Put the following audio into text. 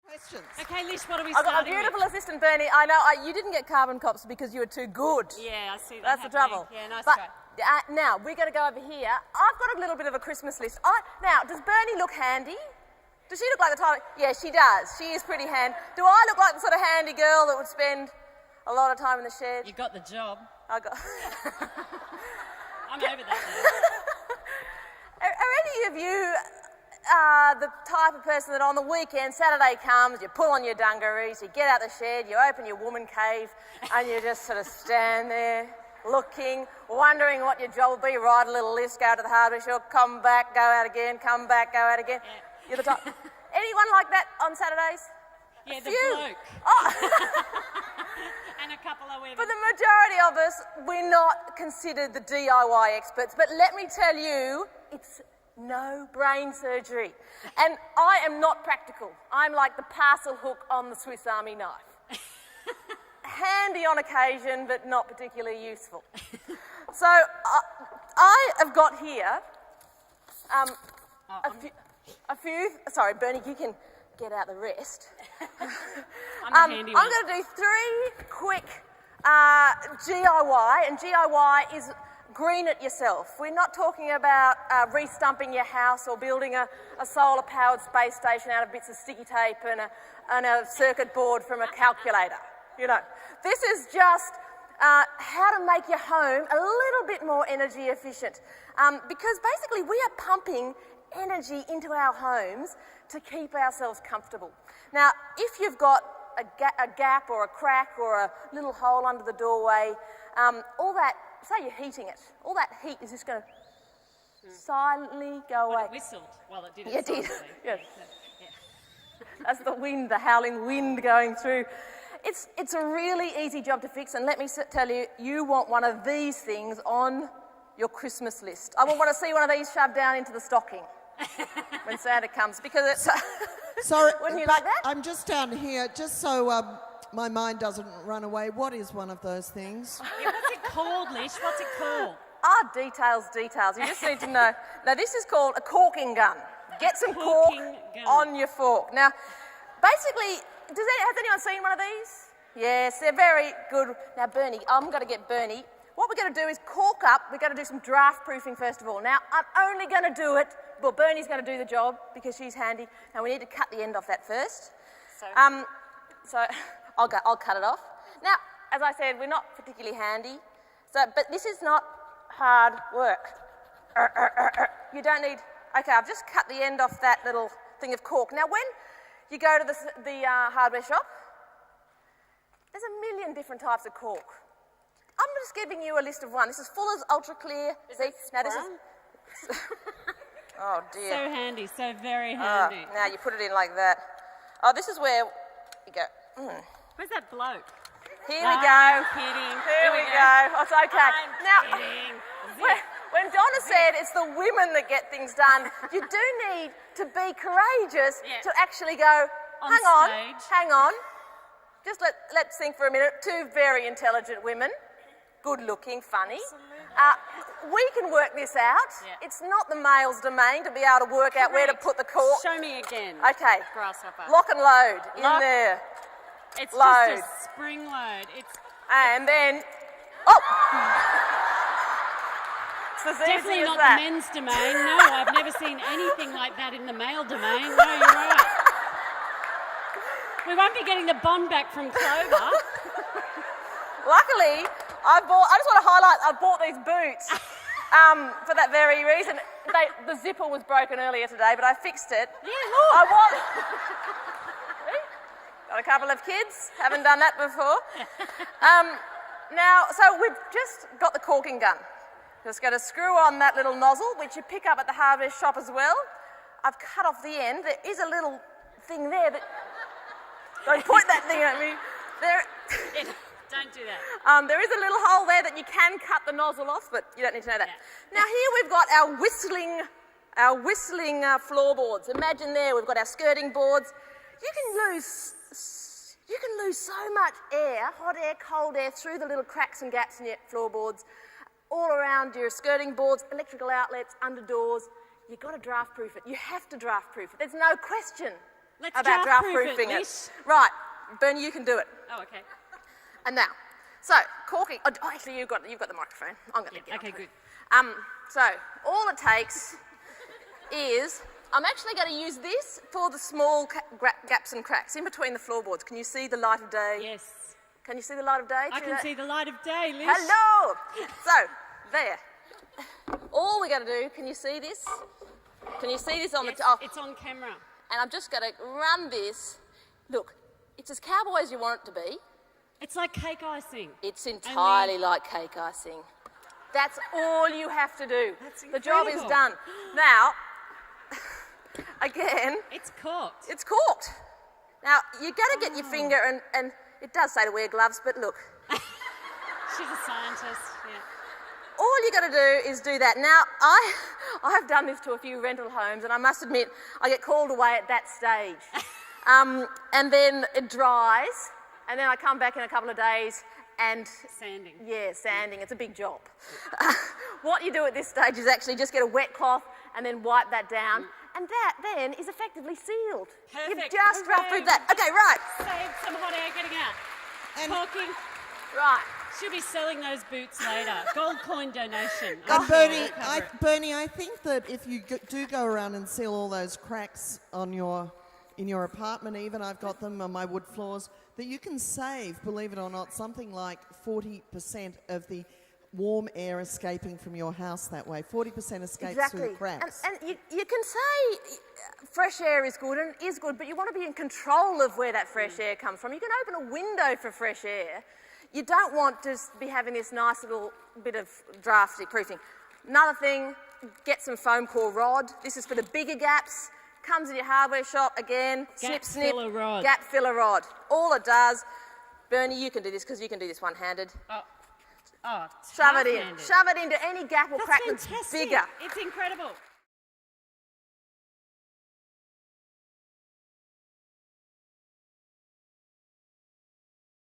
Questions. Okay, Lish, what are we I've starting got a beautiful with? assistant, Bernie. I know you didn't get carbon cops because you were too good. Yeah, I see that. That's the trouble. Yeah, nice but, try. Now, we're going to go over here. I've got a little bit of a Christmas list. Now, does Bernie look handy? Does she look like the type? Yeah, she does. She is pretty handy. Do I look like the sort of handy girl that would spend a lot of time in the shed? You got the job. I got. I'm over that now. Are any of you the type of person that on the weekend, Saturday comes, you pull on your dungarees, you get out the shed, you open your woman cave, and you just sort of stand there looking, wondering what your job will be, write a little list, go to the hardware shop, come back, go out again, come back, go out again. Yeah. You're the type. Anyone like that on Saturdays? Yeah, the Few. bloke. Oh. And a couple of women. For the majority of us, we're not considered the DIY experts, but let me tell you, it's no brain surgery. And I am not practical. I'm like the parcel hook on the Swiss Army knife. Handy on occasion, but not particularly useful. So I have got here a few. Sorry, Bernie, you can get out the rest. I'm a handy one. I'm going to do 3 quick GIY, and GIY is green it yourself. We're not talking about re-stumping your house or building a solar-powered space station out of bits of sticky tape and a circuit board from a calculator. You know, this is just how to make your home a little bit more energy efficient. Because basically we are pumping energy into our homes to keep ourselves comfortable. Now, if you've got a gap or a crack or a little hole under the doorway, all that, say you're heating it, all that heat is just going to silently go away. It whistled while it did it. Yeah, it did. silently. Yes. Yeah. That's the wind, the howling wind going through. It's a really easy job to fix, and let me tell you, you want one of these things on your Christmas list. I would want to see one of these shoved down into the stocking when Santa comes, because it's... Sorry, wouldn't you but like that? I'm just down here, just so my mind doesn't run away. What is one of those things? Yeah, what's it called, Lish? What's it called? Details. You just need to know. Now, this is called a caulking gun. Get some cork Caulking gun. on your fork. Now, basically, has anyone seen one of these? Yes, they're very good. Now, Bernie, I'm going to get Bernie. What we're going to do is cork up. We're going to do some draught proofing first of all. Now, I'm only going to do it, well, Bernie's going to do the job because she's handy. Now, we need to cut the end off that first. So I'll cut it off. Now, as I said, we're not particularly handy, but this is not hard work. You don't need... Okay, I've just cut the end off that little thing of cork. Now, when you go to the hardware shop, there's a million different types of cork. I'm just giving you a list of one. This is Fuller's Ultra Clear. See, now this is... Oh, dear. So handy, so very handy. Now you put it in like that. Oh, this is where you go. Where's that bloke? Here we go. Kidding. Here we go. Oh, it's okay. I'm Now, kidding. when Donna said it's the women that get things done, you do need to be courageous to actually go, On hang stage. on. Just let's think for a minute. 2 very intelligent women, good-looking, funny. We can work this out. Yeah. It's not the male's domain to be able to work out where to put the cork. Show me again. Okay. Grasshopper. Lock and load in Lock. there. It's Load. just a spring load. It's And then, oh! It's as definitely easy as not that. the men's domain. No, I've never seen anything like that in the male domain. No, you're right. We won't be getting the bond back from Clover. Luckily, I just want to highlight, I bought these boots for that very reason. The zipper was broken earlier today, but I fixed it. Yeah, look. I want... Got a couple of kids, haven't done that before. Now, so we've just got the caulking gun. Just going to screw on that little nozzle, which you pick up at the hardware shop as well. I've cut off the end. There is a little thing there that... Don't point that thing at me. Don't do that. There is a little hole there that you can cut the nozzle off, but you don't need to know that. Yeah. Now here we've got our whistling floorboards. Imagine there we've got our skirting boards. You can lose so much air, hot air, cold air, through the little cracks and gaps in your floorboards, all around your skirting boards, electrical outlets, under doors. You've got to draft proof it. You have to draft proof it. There's no question. Let's about draft draft proof proofing it, it. Lish. Right, Bernie, you can do it. Oh, okay. And now, so caulking. Oh, actually, you've got the microphone. I'm going to get Okay, onto good. it. So all it takes is I'm actually going to use this for the small gaps and cracks in between the floorboards. Can you see the light of day? Yes. Can you see the light of day? I can see the light of day, Lish. Hello. So there. All we're going to do. Can you see this? Can you see this on Yes, the top? it's on camera. And I'm just going to run this. Look, it's as cowboy as you want it to be. It's like cake icing. It's entirely like cake icing. That's all you have to do. That's the job is incredible. done. Now, again, It's corked. it's corked. Now, you got to get your finger, and it does say to wear gloves, but look, She's a scientist. Yeah. all you got to do is do that. Now, I have done this to a few rental homes, and I must admit, I get called away at that stage. And then it dries, and then I come back in a couple of days, and Sanding. yeah, sanding, it's a big job. What you do at this stage is actually just get a wet cloth and then wipe that down, and that then is effectively sealed. You've Perfect. just Hooray. roughed through that. Okay, right. Save some hot air getting out. And- Corking. Right. She'll be selling those boots later. Gold coin donation. And Okay, Bernie, we'll cover it. Bernie, I think that if you do go around and seal all those cracks on in your apartment, even I've got them on my wood floors, that you can save, believe it or not, something like 40% of the warm air escaping from your house that way. 40% escapes through the cracks. And you can say fresh air is good, and it is good, but you want to be in control of where that fresh air comes from. You can open a window for fresh air. You don't want to be having this nice little bit of drafty proofing. Another thing, get some foam core rod. This is for the bigger gaps. Comes in your hardware shop again. Gap Snip, snip. filler rod. Gap filler rod. All it does, Bernie, you can do this because you can do this one-handed. Oh, it's Shove it in. half-handed. Shove it into any gap or That's crack that's fantastic. bigger. It's incredible.